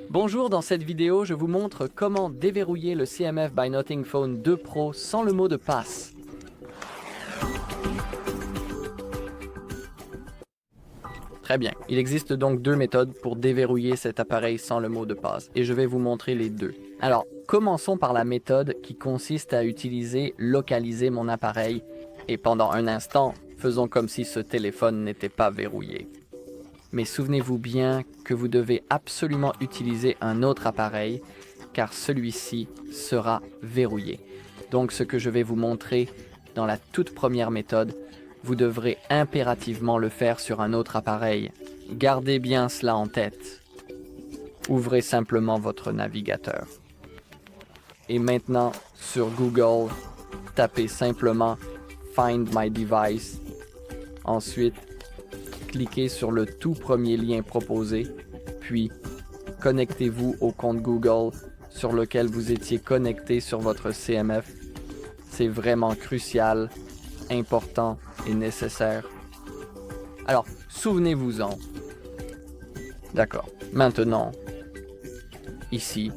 Bonjour, dans cette vidéo, je vous montre comment déverrouiller le CMF by Nothing Phone 2 Pro sans le mot de passe. Très bien, il existe donc deux méthodes pour déverrouiller cet appareil sans le mot de passe et je vais vous montrer les deux. Alors, commençons par la méthode qui consiste à localiser mon appareil et pendant un instant, faisons comme si ce téléphone n'était pas verrouillé. Mais souvenez-vous bien que vous devez absolument utiliser un autre appareil car celui-ci sera verrouillé. Donc ce que je vais vous montrer dans la toute première méthode, vous devrez impérativement le faire sur un autre appareil. Gardez bien cela en tête. Ouvrez simplement votre navigateur. Et maintenant, sur Google, tapez simplement Find My Device. Ensuite, cliquez sur le tout premier lien proposé, puis connectez-vous au compte Google sur lequel vous étiez connecté sur votre CMF. C'est vraiment crucial, important et nécessaire. Alors, souvenez-vous-en. D'accord. Maintenant, ici,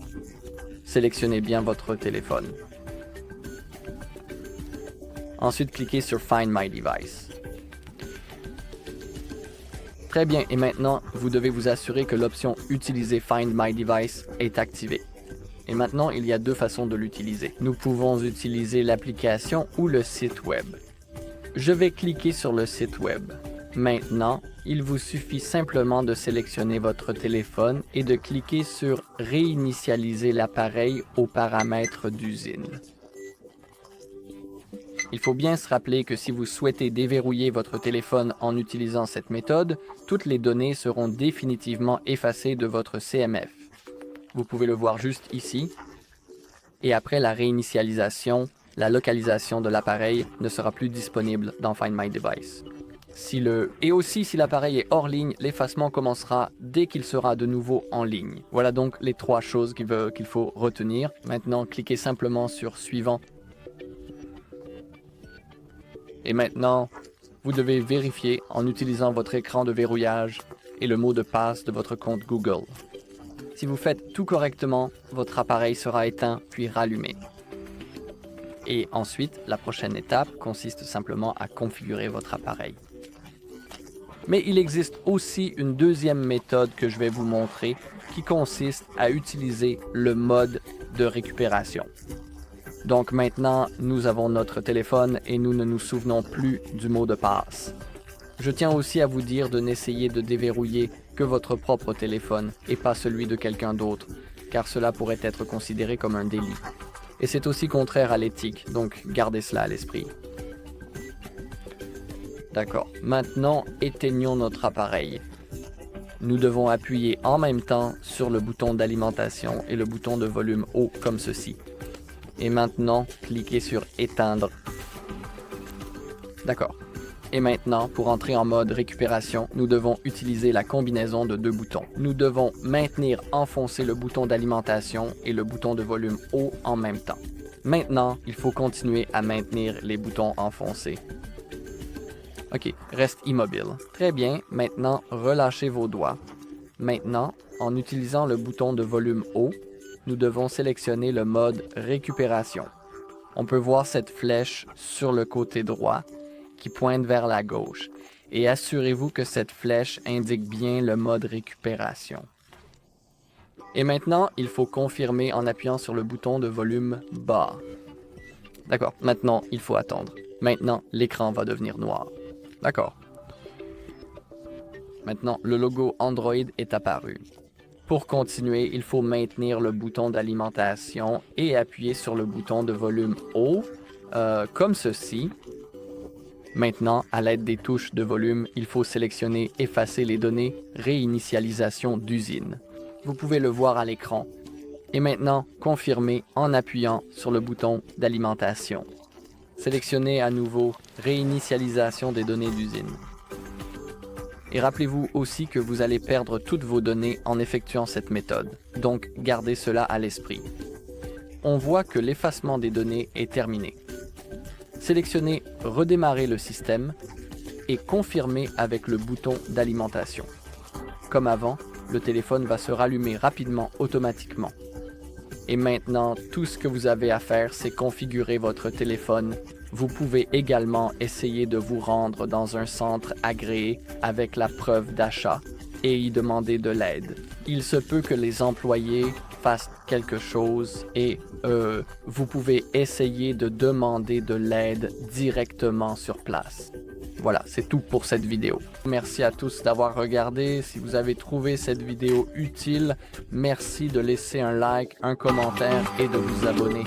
sélectionnez bien votre téléphone. Ensuite, cliquez sur Find My Device. Très bien, et maintenant, vous devez vous assurer que l'option « Utiliser Find My Device » est activée. Et maintenant, il y a deux façons de l'utiliser. Nous pouvons utiliser l'application ou le site web. Je vais cliquer sur le site web. Maintenant, il vous suffit simplement de sélectionner votre téléphone et de cliquer sur « Réinitialiser l'appareil aux paramètres d'usine ». Il faut bien se rappeler que si vous souhaitez déverrouiller votre téléphone en utilisant cette méthode, toutes les données seront définitivement effacées de votre CMF. Vous pouvez le voir juste ici. Et après la réinitialisation, la localisation de l'appareil ne sera plus disponible dans Find My Device. Et aussi, si l'appareil est hors ligne, l'effacement commencera dès qu'il sera de nouveau en ligne. Voilà donc les trois choses qu'il faut retenir. Maintenant, cliquez simplement sur Suivant. Et maintenant, vous devez vérifier en utilisant votre écran de verrouillage et le mot de passe de votre compte Google. Si vous faites tout correctement, votre appareil sera éteint puis rallumé. Et ensuite, la prochaine étape consiste simplement à configurer votre appareil. Mais il existe aussi une deuxième méthode que je vais vous montrer qui consiste à utiliser le mode de récupération. Donc maintenant, nous avons notre téléphone et nous ne nous souvenons plus du mot de passe. Je tiens aussi à vous dire de n'essayer de déverrouiller que votre propre téléphone et pas celui de quelqu'un d'autre, car cela pourrait être considéré comme un délit. Et c'est aussi contraire à l'éthique, donc gardez cela à l'esprit. D'accord, maintenant éteignons notre appareil. Nous devons appuyer en même temps sur le bouton d'alimentation et le bouton de volume haut comme ceci. Et maintenant, cliquez sur Éteindre. D'accord. Et maintenant, pour entrer en mode récupération, nous devons utiliser la combinaison de deux boutons. Nous devons maintenir enfoncé le bouton d'alimentation et le bouton de volume haut en même temps. Maintenant, il faut continuer à maintenir les boutons enfoncés. Ok, reste immobile. Très bien, maintenant, relâchez vos doigts. Maintenant, en utilisant le bouton de volume haut, nous devons sélectionner le mode récupération. On peut voir cette flèche sur le côté droit qui pointe vers la gauche et assurez-vous que cette flèche indique bien le mode récupération. Et maintenant, il faut confirmer en appuyant sur le bouton de volume bas. D'accord, maintenant il faut attendre. Maintenant, l'écran va devenir noir. D'accord. Maintenant, le logo Android est apparu. Pour continuer, il faut maintenir le bouton d'alimentation et appuyer sur le bouton de volume haut, comme ceci. Maintenant, à l'aide des touches de volume, il faut sélectionner Effacer les données, réinitialisation d'usine. Vous pouvez le voir à l'écran. Et maintenant, confirmer en appuyant sur le bouton d'alimentation. Sélectionnez à nouveau Réinitialisation des données d'usine. Et rappelez-vous aussi que vous allez perdre toutes vos données en effectuant cette méthode, donc gardez cela à l'esprit. On voit que l'effacement des données est terminé. Sélectionnez Redémarrer le système et confirmez avec le bouton d'alimentation. Comme avant, le téléphone va se rallumer rapidement automatiquement. Et maintenant, tout ce que vous avez à faire, c'est configurer votre téléphone. Vous pouvez également essayer de vous rendre dans un centre agréé avec la preuve d'achat et y demander de l'aide. Il se peut que les employés fassent quelque chose et vous pouvez essayer de demander de l'aide directement sur place. Voilà, c'est tout pour cette vidéo. Merci à tous d'avoir regardé. Si vous avez trouvé cette vidéo utile, merci de laisser un like, un commentaire et de vous abonner.